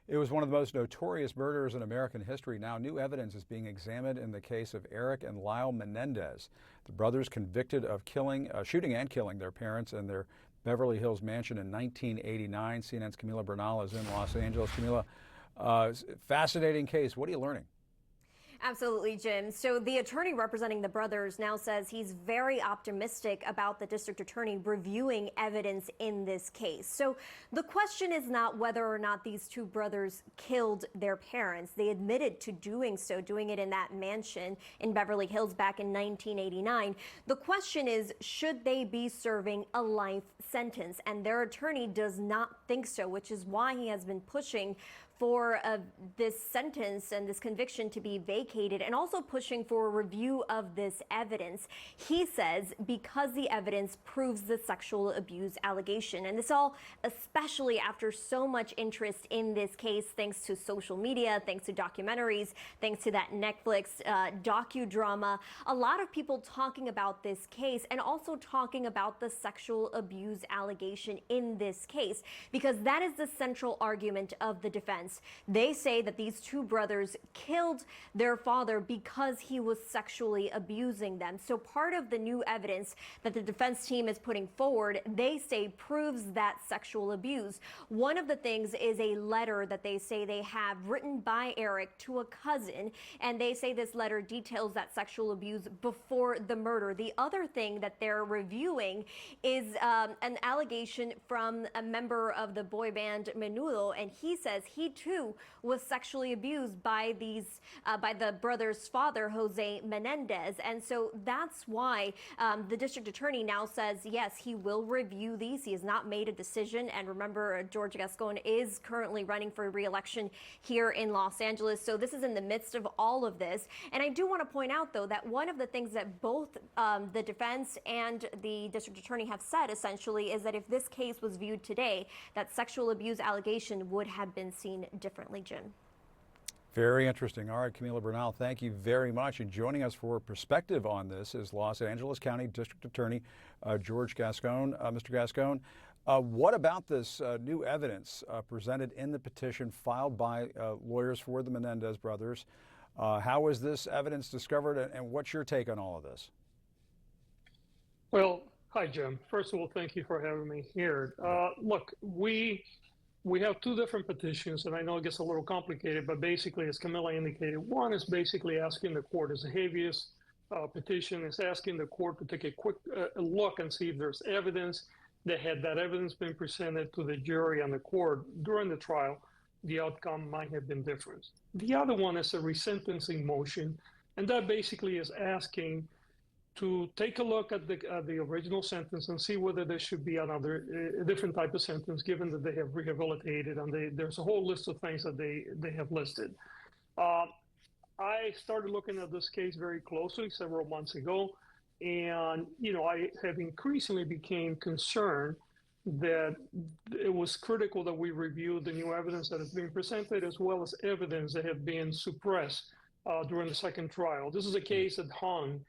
It was one of the most notorious murders in American history. Now, new evidence is being examined in the case of Erik and Lyle Menendez, the brothers convicted of shooting and killing their parents in their Beverly Hills mansion in 1989. CNN's Camila Bernal is in Los Angeles. Camila, fascinating case. What are you learning? Absolutely, Jim. So the attorney representing the brothers now says he's very optimistic about the district attorney reviewing evidence in this case. So the question is not whether or not these two brothers killed their parents. They admitted to doing so, doing it in that mansion in Beverly Hills back in 1989. The question is, should they be serving a life sentence? And their attorney does not think so, which is why he has been pushing for this sentence and this conviction to be vacated, and also pushing for a review of this evidence. He says because the evidence proves the sexual abuse allegation, and this all especially after so much interest in this case, thanks to social media, thanks to documentaries, thanks to that Netflix docudrama. A lot of people talking about this case and also talking about the sexual abuse allegation in this case, because that is the central argument of the defense. They say that these two brothers killed their father because he was sexually abusing them. So part of the new evidence that the defense team is putting forward, they say proves that sexual abuse. One of the things is a letter that they say they have written by Erik to a cousin, and they say this letter details that sexual abuse before the murder. The other thing that they're reviewing is an allegation from a member of the boy band Menudo, and he says he too was sexually abused by the brother's father, Jose Menendez. And so that's why the district attorney now says, yes, he will review these. He has not made a decision. And remember, George Gascón is currently running for re-election here in Los Angeles. So this is in the midst of all of this. And I do want to point out, though, that one of the things that both the defense and the district attorney have said, essentially, is that if this case was viewed today, that sexual abuse allegation would have been seen differently, Jim. Very interesting. All right, Camila Bernal, thank you very much. And joining us for perspective on this is Los Angeles County District Attorney George Gascón. Mr. Gascón, what about this new evidence presented in the petition filed by lawyers for the Menendez brothers? How was this evidence discovered, and what's your take on all of this? Well, hi, Jim. First of all, thank you for having me here. Look, we have two different petitions, and I know it gets a little complicated, but basically, as Camila indicated, one is basically asking the court, as a habeas petition, is asking the court to take a quick look and see if there's evidence that had that evidence been presented to the jury and the court during the trial, the outcome might have been different. The other one is a resentencing motion, and that basically is asking to take a look at the original sentence and see whether there should be a different type of sentence, given that they have rehabilitated and there's a whole list of things that they have listed. I started looking at this case very closely several months ago, and I have increasingly became concerned that it was critical that we review the new evidence that is being presented, as well as evidence that have been suppressed during the second trial. This is a case that hung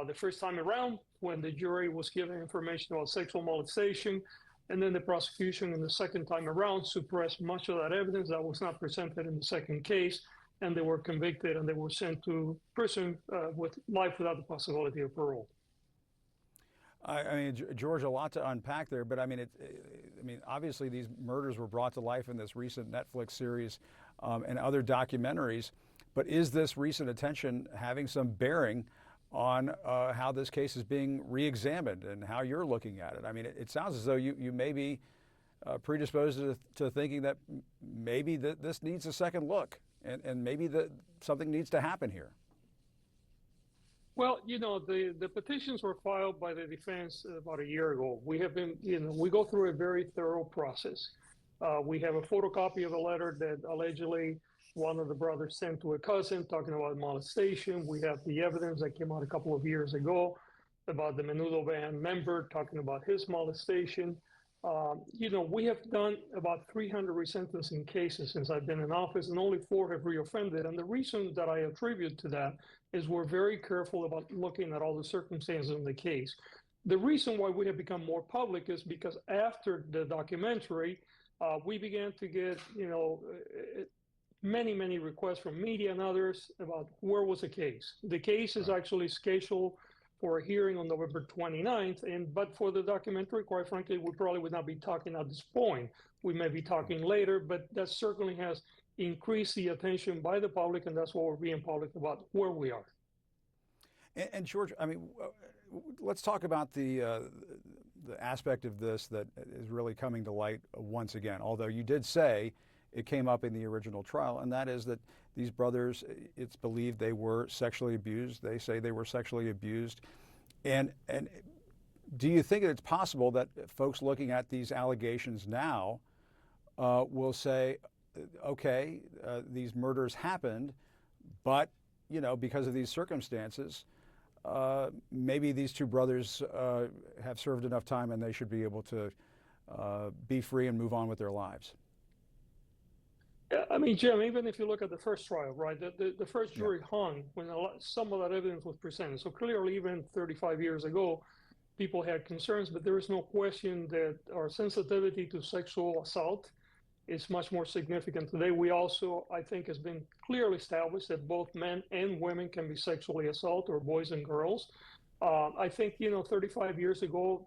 the first time around when the jury was given information about sexual molestation, and then the prosecution in the second time around suppressed much of that evidence that was not presented in the second case, and they were convicted and they were sent to prison with life without the possibility of parole. I mean, George, a lot to unpack there, but I mean, obviously these murders were brought to life in this recent Netflix series and other documentaries, but is this recent attention having some bearing on how this case is being re-examined and how you're looking at it? I mean, it sounds as though you may be predisposed to thinking that maybe this needs a second look, and maybe something needs to happen here. Well, the petitions were filed by the defense about a year ago. We have been, we go through a very thorough process. We have a photocopy of a letter that allegedly one of the brothers sent to a cousin talking about molestation. We have the evidence that came out a couple of years ago about the Menudo band member talking about his molestation. We have done about 300 resentencing cases since I've been in office, and only 4 have reoffended. And the reason that I attribute to that is we're very careful about looking at all the circumstances in the case. The reason why we have become more public is because after the documentary, we began to get, many requests from media and others about where was the case. The case is actually scheduled for a hearing on November 29th, but for the documentary, quite frankly, we probably would not be talking at this point. We may be talking later, but that certainly has increased the attention by the public, and that's what we're being public about where we are. And George, I mean, let's talk about the aspect of this that is really coming to light once again, although you did say it came up in the original trial, and that is that these brothers, it's believed they were sexually abused. They say they were sexually abused. And do you think it's possible that folks looking at these allegations now will say, okay, these murders happened, but, because of these circumstances, maybe these two brothers have served enough time and they should be able to be free and move on with their lives? I mean, Jim, even if you look at the first trial, right, the first jury hung when some of that evidence was presented. So clearly, even 35 years ago, people had concerns, but there is no question that our sensitivity to sexual assault is much more significant today. We also, I think, has been clearly established that both men and women can be sexually assaulted, or boys and girls. I think, 35 years ago,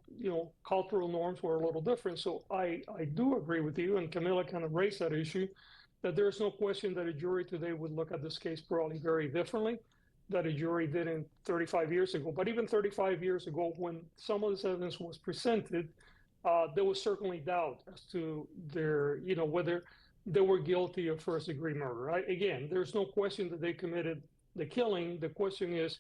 cultural norms were a little different. So I do agree with you, and Camila kind of raised that issue, that there's no question that a jury today would look at this case probably very differently that a jury did in 35 years ago. But even 35 years ago, when some of this evidence was presented, there was certainly doubt as to their, whether they were guilty of first-degree murder. Right? Again, there's no question that they committed the killing. The question is,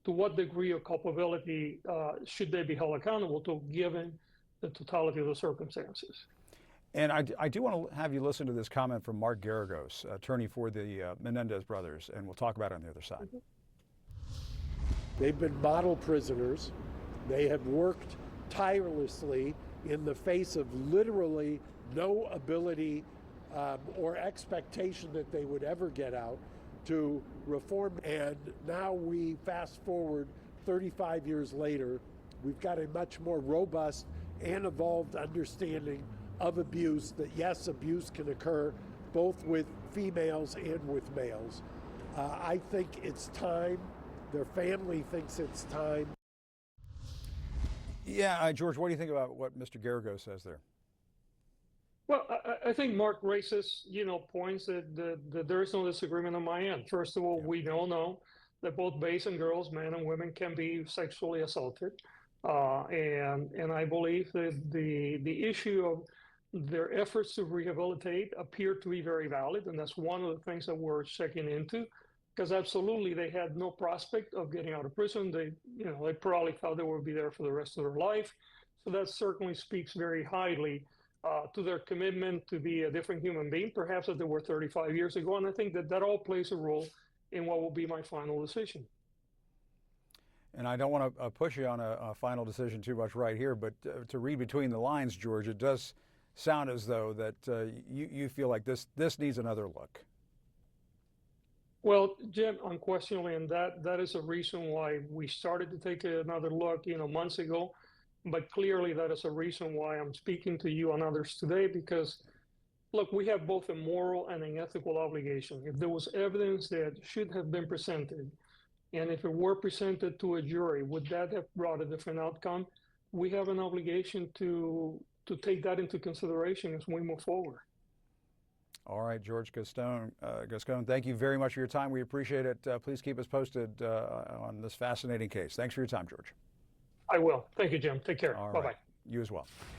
to what degree of culpability should they be held accountable to, given the totality of the circumstances? And I do want to have you listen to this comment from Mark Garagos, attorney for the Menendez brothers, and we'll talk about it on the other side. They've been model prisoners. They have worked tirelessly in the face of literally no ability or expectation that they would ever get out to reform. And now we fast forward 35 years later, we've got a much more robust and evolved understanding of abuse, that yes, abuse can occur both with females and with males. I think it's time. Their family thinks it's time. Yeah, George, what do you think about what Mr. Garagos says there? Well, I think Mark raises, points that there is no disagreement on my end. First of all, we all know that both boys and girls, men and women, can be sexually assaulted. And I believe that the issue of their efforts to rehabilitate appear to be very valid, and that's one of the things that we're checking into, because absolutely they had no prospect of getting out of prison. They probably thought they would be there for the rest of their life. So that certainly speaks very highly to their commitment to be a different human being, perhaps as they were 35 years ago. And I think that all plays a role in what will be my final decision. And I don't want to push you on a final decision too much right here, but to read between the lines, George, it does sound as though that you feel like this needs another look. Well, Jim, unquestionably, and that is a reason why we started to take another look, months ago. But clearly, that is a reason why I'm speaking to you and others today, because, look, we have both a moral and an ethical obligation. If there was evidence that should have been presented, and if it were presented to a jury, would that have brought a different outcome? We have an obligation to take that into consideration as we move forward. All right, George Gascón, thank you very much for your time. We appreciate it. Please keep us posted on this fascinating case. Thanks for your time, George. I will. Thank you, Jim. Take care. All Bye-bye. right. You as well.